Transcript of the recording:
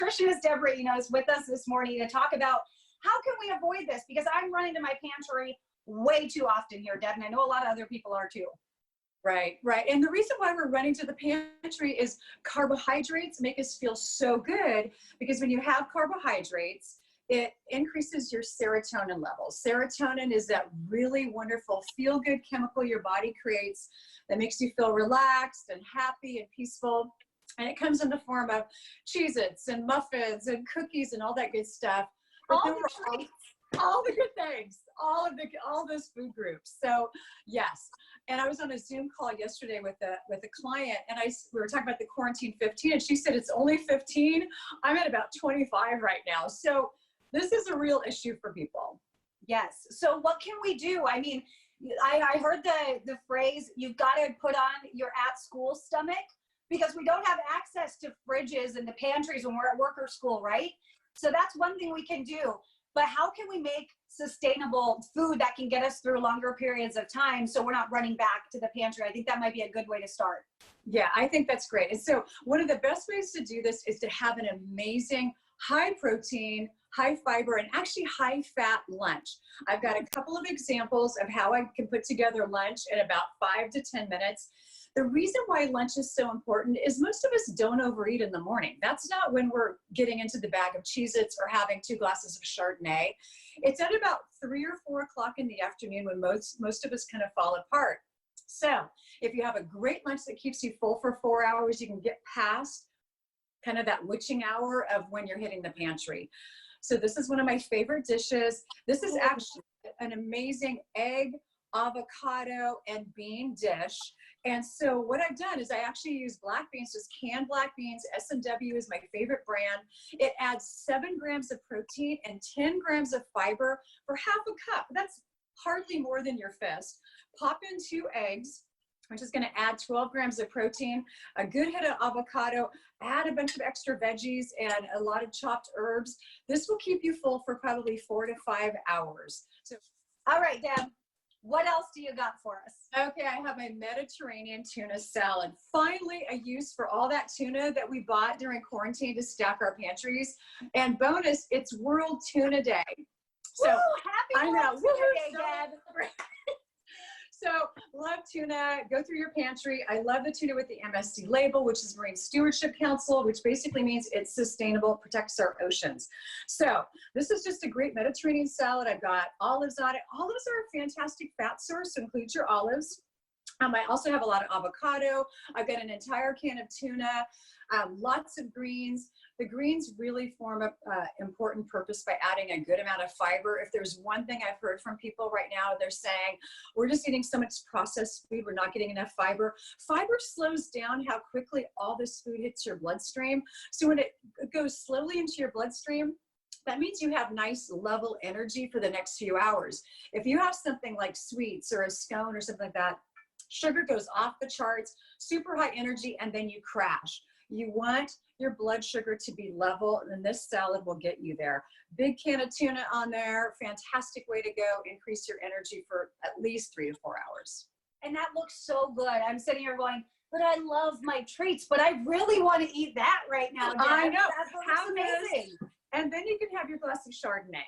nutritionist Deborah Enos with us this morning to talk about how can we avoid this? Because I'm running to my pantry way too often here, Deb, and I know a lot of other people are too. Right, right. And the reason why we're running to the pantry is carbohydrates make us feel so good, because when you have carbohydrates, it increases your serotonin levels. Serotonin is that really wonderful feel-good chemical your body creates that makes you feel relaxed and happy and peaceful. And it comes in the form of Cheez-Its and muffins and cookies and all that good stuff. But all the good things, all those food groups. So yes. And I was on a Zoom call yesterday with a client, and we were talking about the quarantine 15, and she said it's only 15. I'm at about 25 right now. So this is a real issue for people. Yes. So what can we do? I mean, I heard the phrase, you've got to put on your at-school stomach, because we don't have access to fridges and the pantries when we're at work or school, right? So that's one thing we can do. But how can we make sustainable food that can get us through longer periods of time so we're not running back to the pantry? I think that might be a good way to start. Yeah, I think that's great. And so one of the best ways to do this is to have an amazing high protein, high fiber, and actually high fat lunch. I've got a couple of examples of how I can put together lunch in about 5 to 10 minutes. The reason why lunch is so important is most of us don't overeat in the morning. That's not when we're getting into the bag of Cheez-Its or having 2 glasses of Chardonnay. It's at about 3 or 4 o'clock in the afternoon when most of us kind of fall apart. So if you have a great lunch that keeps you full for 4 hours, you can get past kind of that witching hour of when you're hitting the pantry. So this is one of my favorite dishes. This is actually an amazing egg, avocado, and bean dish. And so what I've done is I actually use black beans, just canned black beans. S&W is my favorite brand. It adds 7 grams of protein and 10 grams of fiber for half a cup. That's hardly more than your fist. Pop in 2 eggs, which is going to add 12 grams of protein, a good hit of avocado, add a bunch of extra veggies and a lot of chopped herbs. This will keep you full for probably 4 to 5 hours. So, all right, Deb. What else do you got for us? Okay, I have a Mediterranean tuna salad. Finally, a use for all that tuna that we bought during quarantine to stack our pantries. And bonus, it's World Tuna Day. So happy World Tuna Day, Deb. So love tuna, go through your pantry. I love the tuna with the MSC label, which is Marine Stewardship Council, which basically means it's sustainable, protects our oceans. So this is just a great Mediterranean salad. I've got olives on it. Olives are a fantastic fat source, so include your olives. I also have a lot of avocado. I've got an entire can of tuna, lots of greens. The greens really form an important purpose by adding a good amount of fiber. If there's one thing I've heard from people right now, they're saying, we're just eating so much processed food, we're not getting enough fiber. Fiber slows down how quickly all this food hits your bloodstream. So when it goes slowly into your bloodstream, that means you have nice level energy for the next few hours. If you have something like sweets or a scone or something like that, sugar goes off the charts, super high energy, and then you crash. You want your blood sugar to be level, and this salad will get you there. Big can of tuna on there, fantastic way to go, increase your energy for at least 3 to 4 hours. And that looks so good. I'm sitting here going, but I love my treats, but I really want to eat that right now, Deb. I know. That's amazing. And then you can have your glass of Chardonnay.